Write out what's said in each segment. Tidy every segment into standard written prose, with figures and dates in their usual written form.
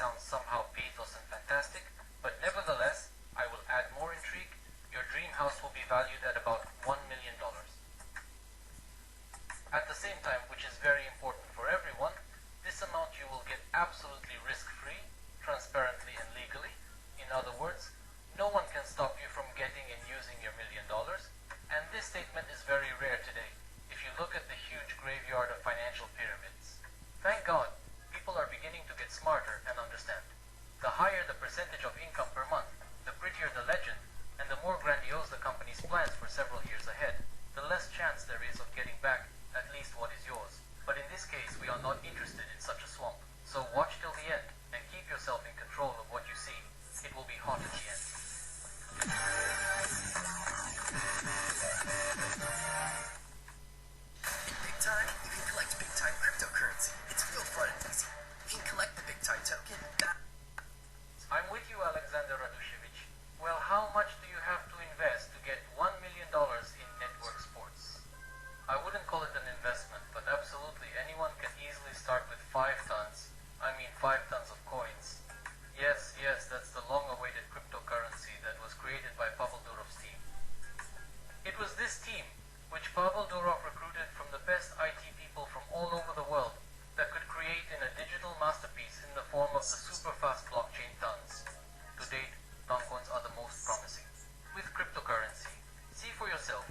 sounds somehow pathos and fantastic, but nevertheless, I will add more intrigue. Your dream house will be valued at about $1 million. At the same time, which is very important for everyone, this amount you will get absolutely risk-free, transparently and legally. In other words, no one can stop you from getting and using your $1 million, and this statement is very rare today if you look at the huge graveyard of financial pyramids. Thank God, people are beginning to get smarter and understand. The higher the percentage of income per month, the prettier the legend, and the more grandiose the company's plans for several years ahead, the less chance there is of getting back at least what is yours. But in this case, we are not interested in such a swamp. So watch till the end and keep yourself in control of what you see. It will be hot at the end. In big time, you can collect big time cryptocurrency. It's real fun and easy. You can collect the big time token. I'm with you, Alexander Radushevich. Well, how much do you have to invest to get $1 million in network sports? I wouldn't call it an investment, but absolutely anyone can easily start with 5 tons. I mean 5 tons of coins. Yes, that's the long-awaited cryptocurrency that was created by Pavel Durov's team. It was this team, which Pavel Durov recruited from the best IT people from all over the world, that could create in a digital masterpiece in the form of the super-fast blockchain tons. To date, Toncoins are the most promising. With cryptocurrency, see for yourself.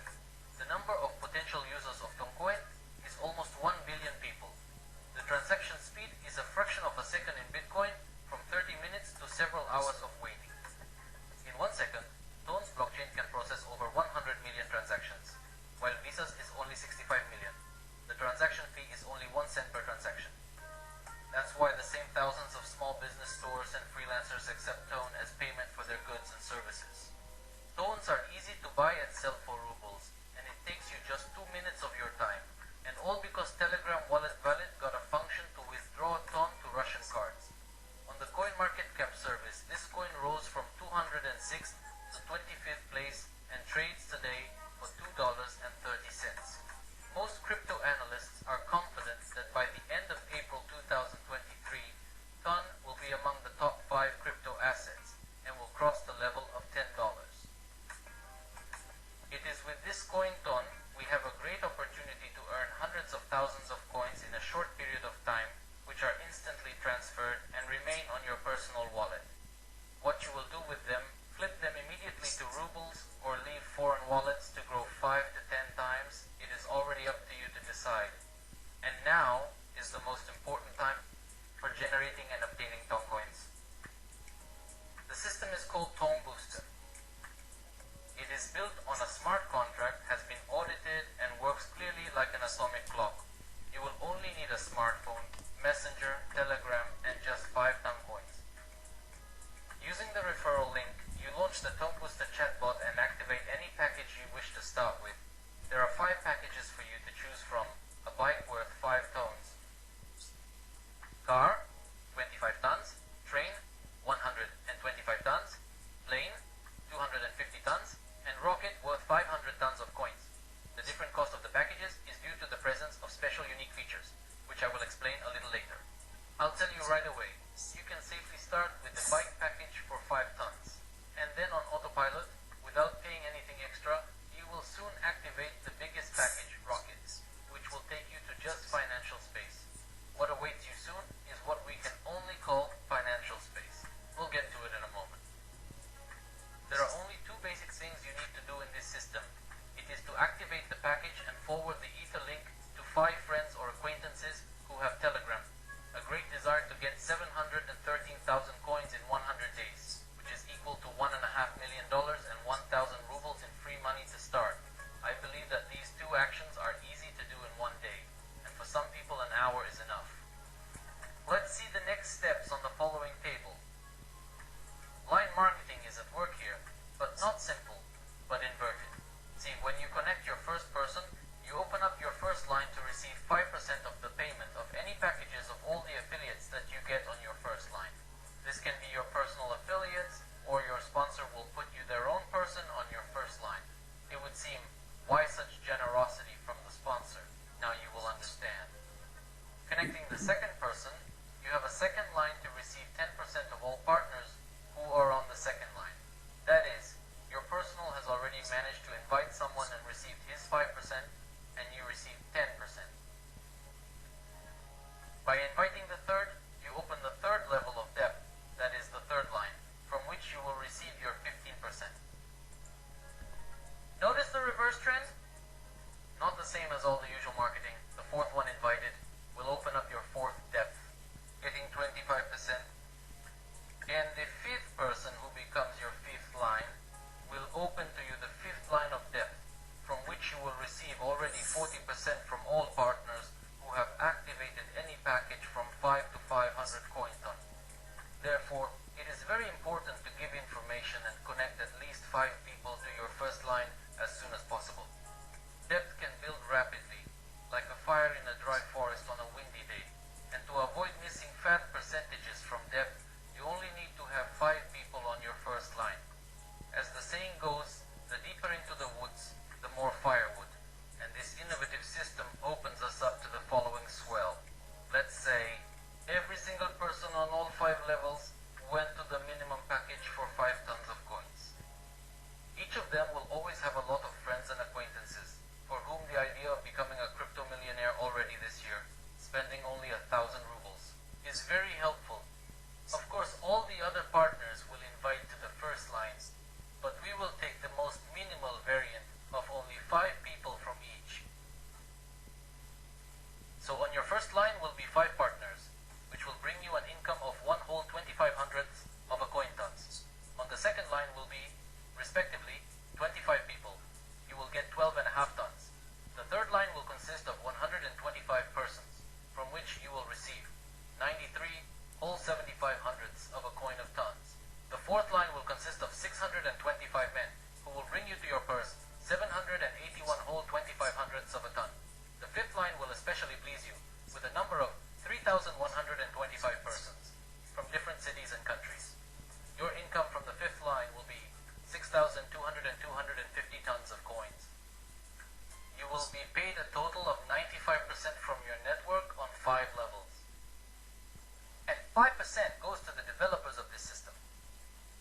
The number of potential users of Toncoin is almost 1 billion people. The transaction speed is a fraction of a second in Bitcoin, from 30 minutes to several hours of waiting. In 1 second, Ton's blockchain can process over 100 million transactions, while Visa's is only 65 million. The transaction fee is only 1 cent per transaction. That's why the same thousands of small business stores and freelancers accept Ton as payment for their goods and services. Tons are easy to buy and sell for rubles, and it takes you just 2 minutes of your time. And all because Telegram Wallet Wallet got a function to withdraw Ton to Russian cards. On the CoinMarketCap service, this coin rose from 206th to 25th place and trades today for $2.30. Most crypto analysts are confident that by the end of April 2023, Ton will be among the top 5 crypto assets and will cross the level of $10. It is with this coin Ton we have a great opportunity to earn hundreds of thousands of coins in a short period of time, which are instantly transferred and remain on your personal wallet. What you will do with them, flip them immediately to rubles or leave foreign wallets to grow 5 to 10 times, it is already up to you to decide. And now is the most important time for generating and obtaining Ton coins. The system is called TONBooster. It is built on a smart contract, has been audited, and works clearly like an atomic clock. You will only need a smartphone, messenger, telegram, and just 5 Ton coins. Using the referral link, you launch the TONBooster chatbot and activate any package you wish to start with. There are 5 packages for you to choose from. A bike worth 5 tons. Car, 25 tons. Train, 125 tons. Plane, 250 tons. And rocket worth 500 tons of coins. The different cost of the packages is due to the presence of special unique features, which I will explain a little later. I'll tell you right away, you can safely start with the bike package for 5 tons. And then on autopilot, without paying anything extra, you will soon activate the biggest package, rockets, which will take you to just financial space. What awaits you soon is what we can only call financial space. We'll get to it in a moment. There are only 2 basic things you need to do in this system. It is to activate the package and forward the Ether link to 5 friends or acquaintances who have Telegram. A great desire to get 713,000 coins in 100 days, which is equal to $1.5 million and 1,000 rubles in free money to start. I believe that these 2 actions are easy to do in 1 day, and for some people an hour is enough. Let's see the next steps on the following table. Line marketing is at work here, but not simple, but inverted. See, when you connect your first person, you open up your first line to receive 5% of the payment of any packages of all the affiliates that you get on your first line. This can be your personal affiliates, or your sponsor will put you their own person on your first line. It would seem, why such generosity from the sponsor? Now you will understand. Connecting the second person, you have a second line to receive 10% partners who are on the second line. That is, your personal has already managed to invite someone and received his 5%, and you received 10%. By inviting the third, you open the third level of depth, that is the third line, from which you will receive your 15%. Notice the reverse trend? Not the same as all the usual marketing. The fourth one invited will open up your fourth depth, getting 25%. And the fifth person who becomes your fifth line will open to you the fifth line of depth, from which you will receive already 40% from all partners who have activated any package from 5 to 500 coin ton. Therefore, it is very important to give information and connect at least 5 people to your first line as soon as possible. Depth can build rapidly, like a fire in a dry forest on a windy day, and to avoid missing fat percentages from depth, you only need to have 5 people on your first line. As the saying goes, the deeper into the woods, the more firewood, and this innovative system opens us up to the following swell. Let's say every single person on all 5 levels went to the minimum package for 5 tons of coins. Each of them will always have a lot of friends and acquaintances, for whom the idea of becoming a crypto millionaire already this year, spending only 1,000 rubles, is very helpful. Of course, all the other partners will invite to the first lines, but we will take the most minimal variant of only 5 people from each. So on your first line will be 5 partners, which will bring you an income of 1 whole 25/100 of a coin tons. On the second line will be, respectively, 25 people. You will get 12.5 tons. The third line will consist of 125 persons, from which you will receive 93 whole 75/100 of a coin of tons. The fourth line will consist of 625 men, who will bring you to your purse 781 whole 25/100 of a ton. The fifth line will especially please you, with a number of 3,125 persons, from different cities and countries. Your income from the fifth line will be 6,250 tons of coins. You will be paid a total of 95% from your network on 5 levels. And 5% goes to the developers of this system.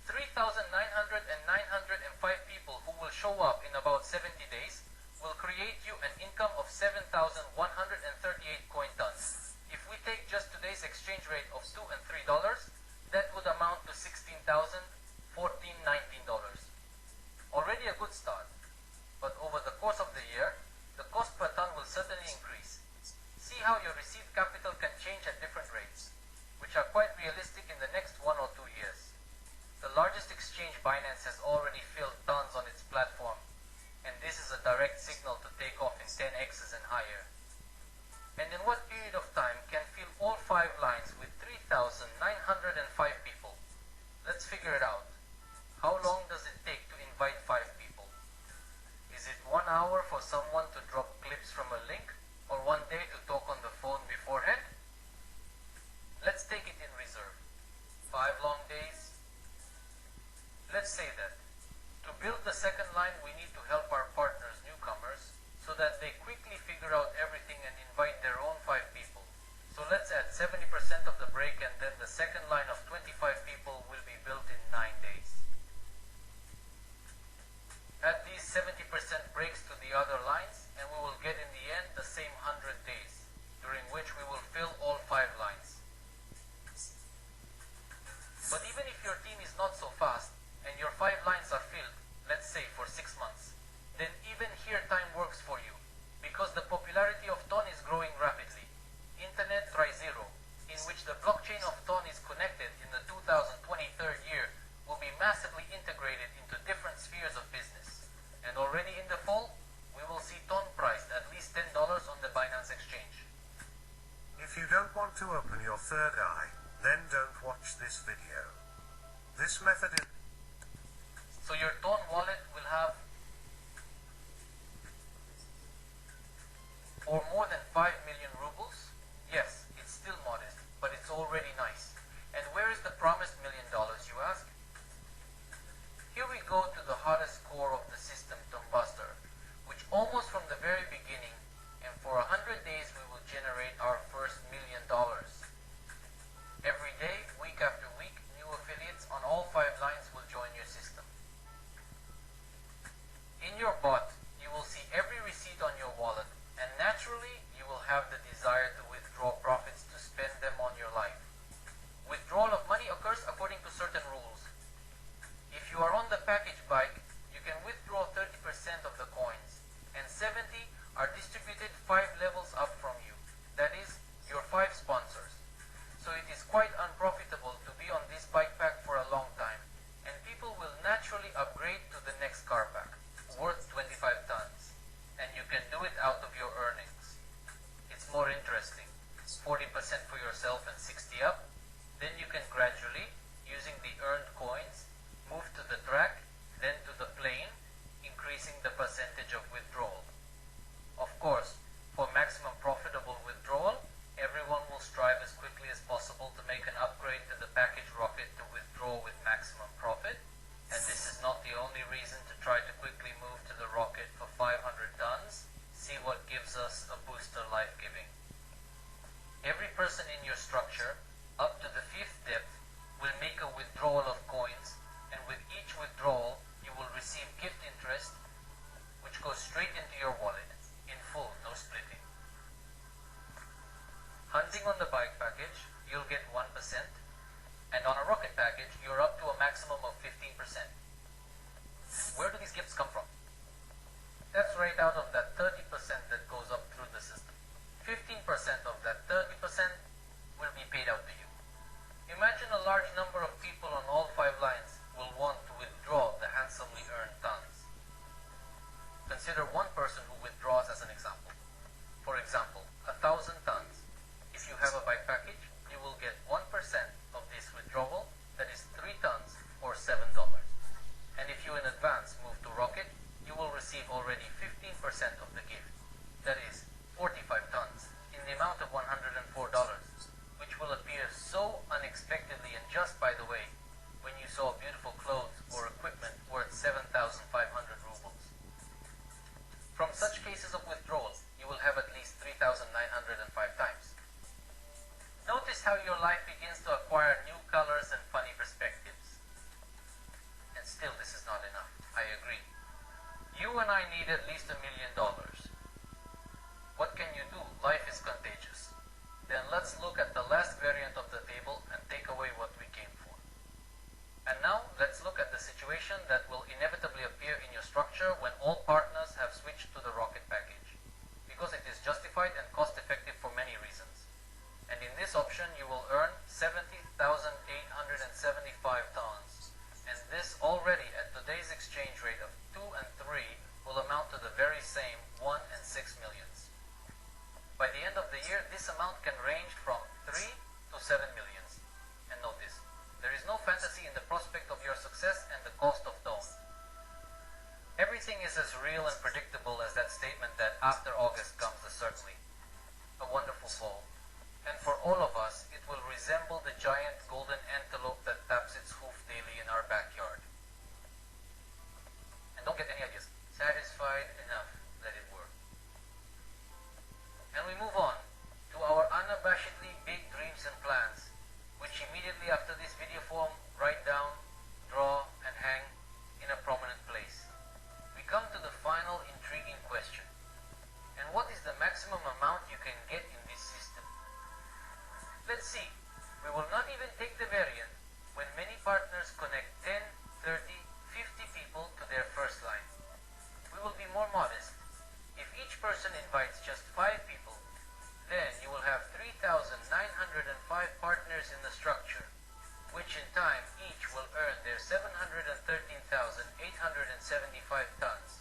3,905 people who will show up in about 70 days will create you an income of 7,138 coin tons. If we take just today's exchange rate of $2 and $3, that would amount to $16,014.19. Already a good start, but over the course of the year, the cost per ton will certainly increase. See how your received capital can change at different rates, which are quite realistic in the next 1 or 2 years. The largest exchange, Binance, has already filled tons on its platform, and this is a direct signal to take off in 10x's and higher. And in what period of time can fill all 5 lines with 3,905 people? Let's figure it out. How long does it take to invite 5 people? Is it 1 hour for someone to drop clips from a link, or 1 day to talk on the phone beforehand? Let's take it in reserve. 5 long days? Let's say that. To build the second line, we need to help our partners, newcomers, so that they quickly figure out everything and invite their own 5 people. So let's add 70% of the break, and then the second line of 25 people will be built in 9 days. Add these 70% breaks to the other lines, and we will get in the end the same 100 days, during which we will fill all 5 lines. But even if your team is not so fast, and your 5 lines are filled, let's say for 6 months, then even here time works for you, because the popularity of TON is growing rapidly. Internet Tri-Zero, in which the blockchain of TON is connected in the 2023 year, will be massively integrated into different spheres of business. And already in the fall, we will see TON priced at least $10 on the Binance exchange. If you don't want to open your third eye, then don't watch this video. This method is... So your TON wallet will have or more than 5 million rubles? Yes, it's still modest, but it's already nice. And where is the promised $1 million, you ask? Here we go to the hottest core of the system, TONBooster, which almost from the very beginning, and for 100 days we will generate our first $1 million. Every day, week after week, new affiliates withdrawal of money occurs according to certain rules. If you are on the package bike, you can withdraw 30% of the coins, and 70 are distributed 5 levels up from you. That is, your 5 sponsors. So it is quite unprofitable to be on this bike pack for a long time, and people will naturally upgrade to the next car pack, worth 25 tons, and you can do it out of your earnings. It's more interesting. 40% for yourself and 60 up. Then you can gradually, using the earned coins, move to the track, then to the plane, increasing the percentage of withdrawal. Of course, for maximum profitable withdrawal, everyone will strive as quickly as possible to make an upgrade to the package rocket to withdraw with maximum profit, and this is not the only reason to try to quickly move to the rocket for 500 tons. See what gives us a booster life-giving. Every person in your structure, up to the 5th depth, will make a withdrawal of coins, and with each withdrawal, you will receive gift interest, which goes straight into your wallet, in full, no splitting. Hunting on the bike package, you'll get 1%, and on a rocket package, you're up to a maximum of 15%. Where do these gifts come from? That's right out of that 30% that goes up through the system. 15% of that 30% will be paid out to you. Imagine a large number of people on all 5 lines will want to withdraw the handsomely earned tons. Consider one person who withdraws as an example. For example, 1,000 tons. If you have a bike package, you will get 1% of this withdrawal, that is 3 tons or $7. And if you in advance move to rocket, you will receive already 15% of the gift, that is 45 tons, in the amount of $104, which will appear so unexpectedly and just by the way, when you saw beautiful clothes or equipment worth 7,500 rubles. From such cases of withdrawal, you will have at least 3,905 times. Notice how your life begins to acquire new colors and funny perspectives. And still, this is not enough. I agree. You and I need at least $1 million. What can you do? Life is contagious. Then let's look at the last variant of the table and take away what we came for. And now, let's look at the situation that will inevitably appear in your structure when all partners have switched to the rocket package, because it is justified and cost-effective for many reasons. And in this option, you will earn 70,875 tons, and this already at today's exchange rate of 2 and 3 will amount to the very same 1 and 6 millions. By the end of the year, this amount can range from 3 to 7 millions. And notice, there is no fantasy in the prospect of your success and the cost of dawn. Everything is as real and predictable as that statement that after August comes the certainly. A wonderful fall. And for all of us, it will resemble the giant golden antelope that taps its hoof daily in our backyard. And don't get any ideas. Satisfied enough, let it work. And we move on to our unabashedly big dreams and plans, which immediately after this video form, write down, draw, and hang in a prominent place. We come to the final intriguing question. And what is the maximum amount you can get in this system? Let's see. We will not even take the variant when many partners connect 10, 30, 50 people to their first line. We will be more modest. If each person invites just 5 people, then you will have 3,905 partners in the structure, which in time each will earn their 713,875 tons.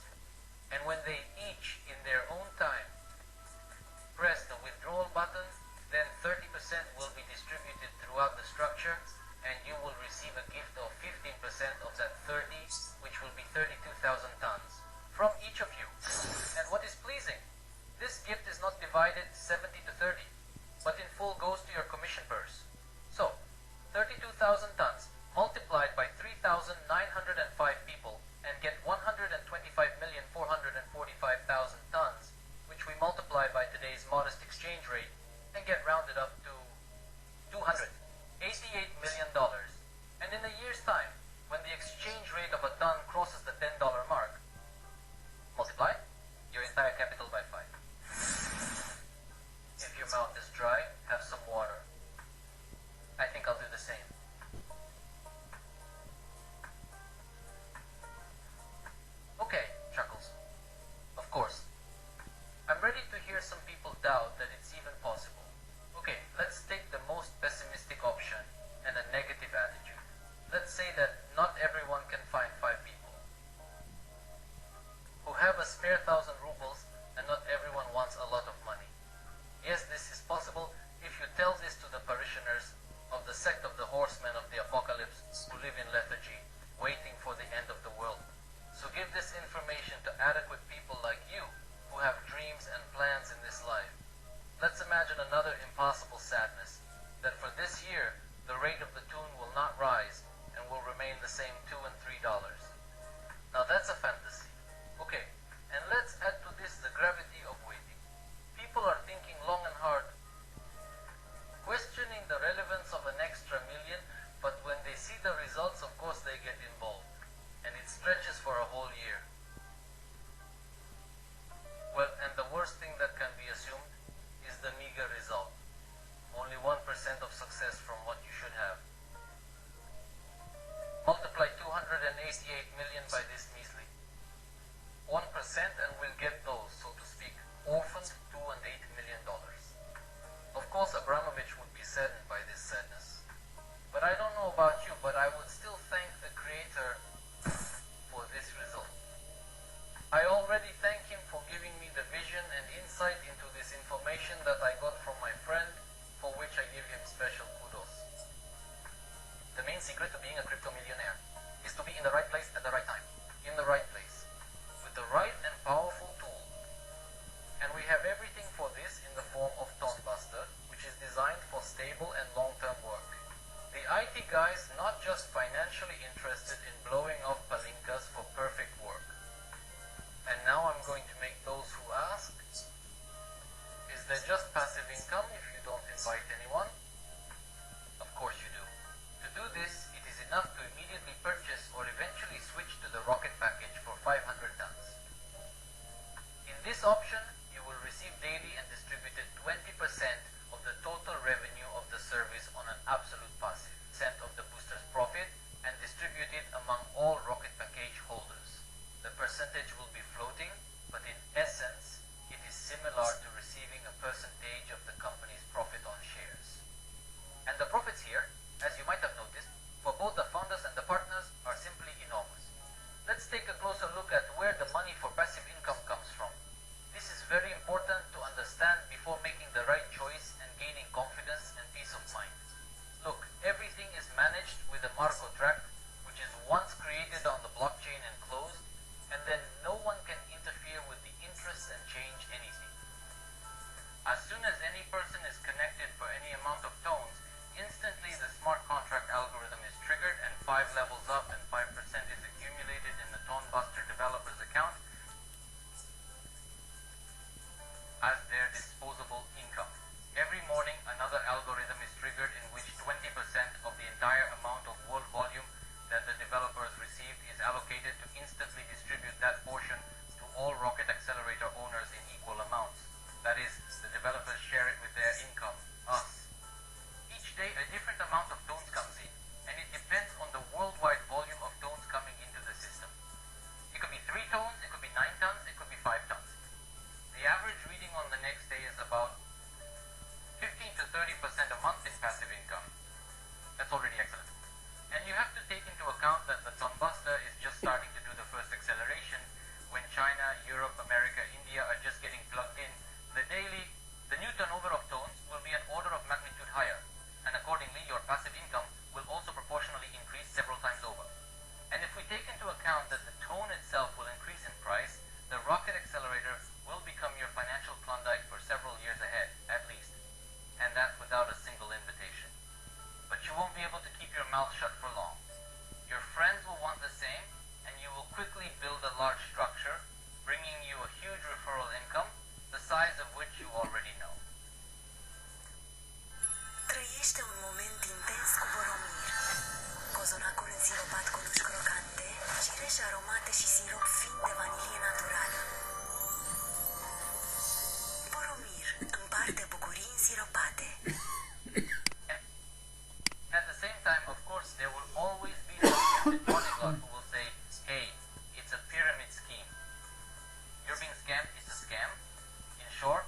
And when they each, in their own time, press the withdrawal button, then 30% will be distributed throughout the structure, and you will receive a gift of 15% of that 30, which will be 32,000 tons, from each of you. And what is pleasing, this gift is not divided 70 to 30, but in full goes to your commission purse. So, 32,000 tons multiplied by 3,905 people and get 125,445,000 tons, which we multiply by today's modest exchange rate and get rounded up to $288 million. And in a year's time, when the exchange rate of a ton crosses the $10 mark, multiply your entire capital by 5. horsemen of the apocalypse who live in lethargy, waiting for the end of the world. So give this information to adequate people like you who have dreams and plans in this life. Let's imagine another impossible sadness, that for this year, the rate of the tune will not rise and will remain the same $2 and $3. Now that's a fantasy. Okay, and let's add to this the gravity of waiting. People are thinking long and hard, questioning the relevance of an extra million, but when they see the results, of course they get involved, and it stretches for a whole year. Well, and the worst thing that can be assumed is the meager result. Only 1% of success from what you should have. Multiply 288 million by this measly 1% and we'll get those, so to speak, orphaned $2 and $8 million. Of course, Abramovich would be saddened by this sadness. But I don't know about you, but I would still thank the Creator for this result. I already thank him for giving me the vision and insight into this information that I got from my friend, for which I give him special kudos. The main secret to being a crypto millionaire is to be in the right place at the right time, in the right place, with the right and powerful tool. And we have everything for this in the form of TONBooster, which is designed for stable and long-term work. The IT guys not just financially interested in blowing off palinkas for perfect work. And now I'm going to make those who ask, is there just passive income if you don't invite anyone? Of course you do. To do this, it is enough to immediately purchase or eventually switch to the rocket package for 500 tons. In this option, you will receive daily and distributed 20% of the total revenue of the service on an absolute passive percent of the booster's profit and distributed among all rocket package holders. The percentage will be floating, but in essence, it is similar to receiving a percentage of the company's profit on shares. And the profits here, as you might have noticed, for both the founders and the partners are simply enormous. Let's take a closer look at where the money for passive income comes from. This is very important to understand before making the right choice and gaining confidence and peace of mind. Look, everything is managed with a Marco tract, which is once created on the blockchain and closed, and then no one can interfere with the interest and change anything. As soon as any person is connected for any amount of tones, instantly the smart contract algorithm is triggered and 5 levels up and 5% is accumulated in the TONBooster developer's account as their disposable income. Every morning another algorithm is triggered in which 20% of the entire amount of world volume that the developers received is allocated to instantly distribute that portion to all rocket accelerator owners in equal amounts. That is, the developers share it with their income, us. Each day a different amount of tones comes in, and it depends on the worldwide volume of tones coming into the system. It could be 3 tones, it could be 9 tons, it could be 5 tons. The average reading on the next day is about 15 to 30% a month in passive income. That's already excellent. And you have to take into account that the TONBooster is just starting to do the first acceleration when China, Europe, America, India are just getting plugged in. The new turnover of tones will be an order of magnitude higher, and accordingly your passive income will also proportionally increase several times over. And if we take into account that the tone itself will increase in price, the rocket accelerator will become your financial Klondike for several years ahead, at least, and that without a single invitation. But you won't be able to keep your mouth shut for long. Your friends will want the same, and you will quickly build a large structure, bringing you a huge referral income, the size of which you already know. Trăiește un moment intens cu Boromir. Cozonacul însiropat cu nuci crocante, cireșe aromate și sirop fin de vanilie naturală. Boromir împarte bucurii însiropate. At the same time, of course, there will always be the skeptic polyglot who will say, hey, it's a pyramid scheme. You're being scammed, it's a scam. In short,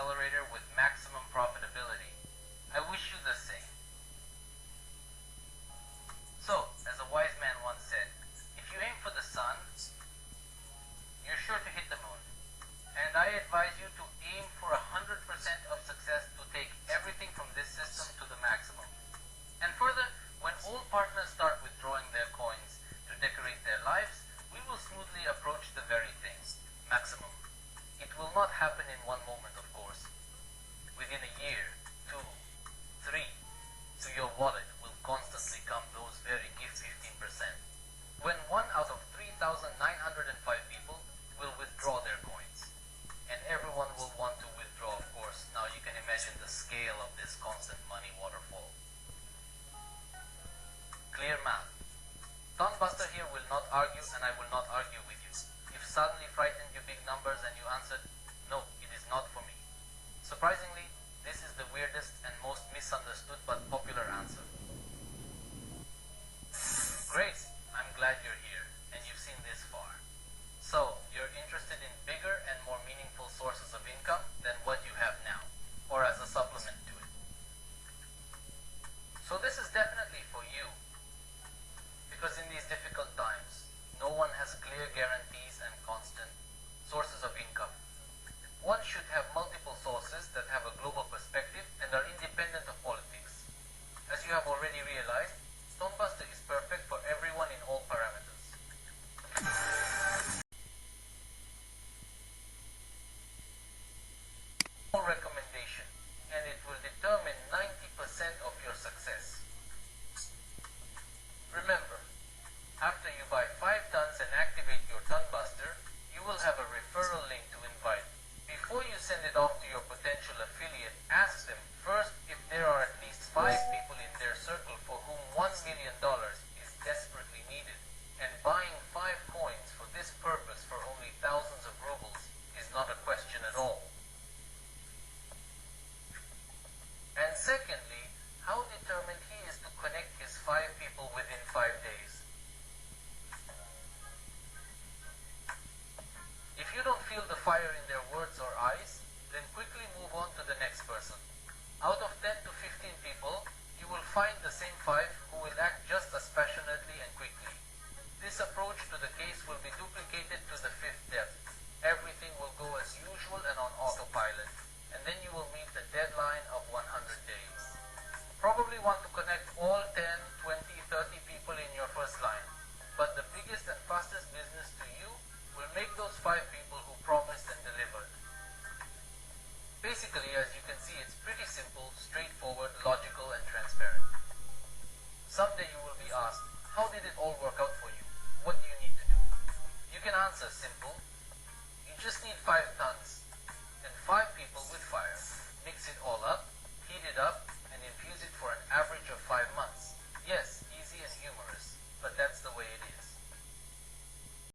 accelerator with maximum profitability. I wish you the same. So, as a wise man once said, if you aim for the sun, you're sure to hit the moon. And I advise you to aim for 100% of success to take everything from this system to the maximum. And further, when all partners start withdrawing their coins to decorate their lives, we will smoothly approach the very thing, maximum. It will not happen in one moment, of course. Within a year, 2, 3, to your wallet will constantly come those very gift 15%. When 1 out of 3,905 people will withdraw their coins. And everyone will want to withdraw, of course. Now you can imagine the scale of this constant money waterfall. Clear math. TONBooster here will not argue, and I will not argue with you. If suddenly frightened you big numbers and you answered, no, it is not for me. Surprisingly, this is the weirdest and most misunderstood but popular answer. Great, I'm glad you're here, and you've seen this far. So, you're interested in bigger and more meaningful sources of income than what you have now, or as a supplement to it. So this is definitely for you, because in these difficult times, no one has clear guarantees and constant sources of income. One should have multiple sources that have a global perspective and are independent of politics. As you have already realized, TONBooster is perfect for everyone in all parameters. Recommendation, and it will determine 90% of your success. Remember, after you buy 5 tons and activate your TONBooster, you will have a referral link to invite. Before you send it off to your potential affiliate, ask them first if there are at least 5 people in their circle for whom $1 million is desperately needed, and buying 5 coins for this purpose for only thousands of rubles is not a question at all. And secondly, how determined he is to connect his 5 people within 5 days. If you don't feel the fire in their words or eyes, then quickly move on to the next person. Out of 10 to 15 people, you will find the same 5 who will act just as passionately and quickly. This approach to the case will be duplicated to the 5th depth. Everything will go as usual and on autopilot, and then you will meet the deadline of 100 days. Probably want to connect all 10, 20, 30 people in your first line, but the biggest and fastest business to you will make those 5 people who promised and delivered. Basically, as you can see, it's pretty simple, straightforward, logical, and transparent. Someday you will be asked, how did it all work out for you? What do you need to do? You can answer simple. You just need 5 tons and 5 people with fire. Mix it all up, heat it up, and infuse it for an average of 5 months. Yes, easy and humorous, but that's the way